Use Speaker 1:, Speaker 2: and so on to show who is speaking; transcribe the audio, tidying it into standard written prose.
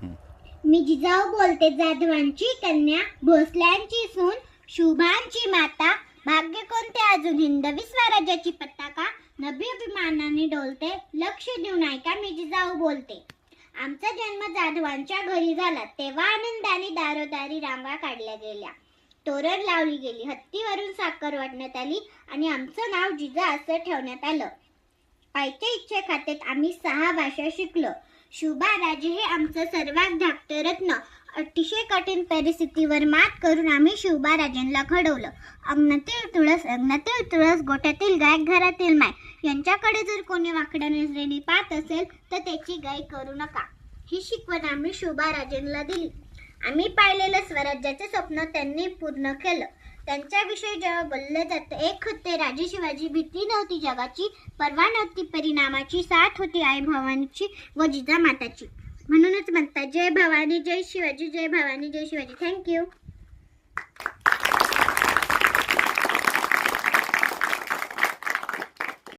Speaker 1: मी जिजाऊ बोलते, जाधवांची कन्या, भोसल्यांची सून, शुभांची माता, भाग्य कोणते अजून हिंदवी स्वराज्याची पताका नभी अभिमानाने डोलते, लक्ष देऊन ऐका मी जिजाऊ बोलते. आमचा जन्म जाधवांच्या घरी झाला, तेव्हा आनंदाने दारोदारी रांगा काढल्या गेल्या, तोरण लावली गेली, हत्तीवरून साखर वाटण्यात आली आणि आमचं नाव जिजा असं ठेवण्यात आलं. आईच्या इच्छे खात्यात आम्ही 6 भाषा शिकलो. शुभा राजे हे आमचं सर्वात धाकटे रत्न. अतिशय कठीण परिस्थितीवर मात करून आम्ही शुभा राजांना घडवलं. अंगणातील तुळस, गोठ्यातील गाय, घरातील माय यांच्याकडे जर कोणी वाकड्या नजरेने पाहत असेल तर त्याची गाय करू नका. ही शिकवण आम्ही शुभा राजांना दिली. आम्ही पाहिलेलं स्वराज्याचे स्वप्न त्यांनी पूर्ण केलं. त्यांच्याविषयी जेव्हा बोलले जातं, एक होते राजे शिवाजी, भीती नव्हती जगाची, पर्वा नव्हती परिणामाची, साथ होती आई भवानीची व जिजामाताची. म्हणूनच म्हणतात, जय भवानी जय शिवाजी, जय भवानी जय शिवाजी. थँक्यू.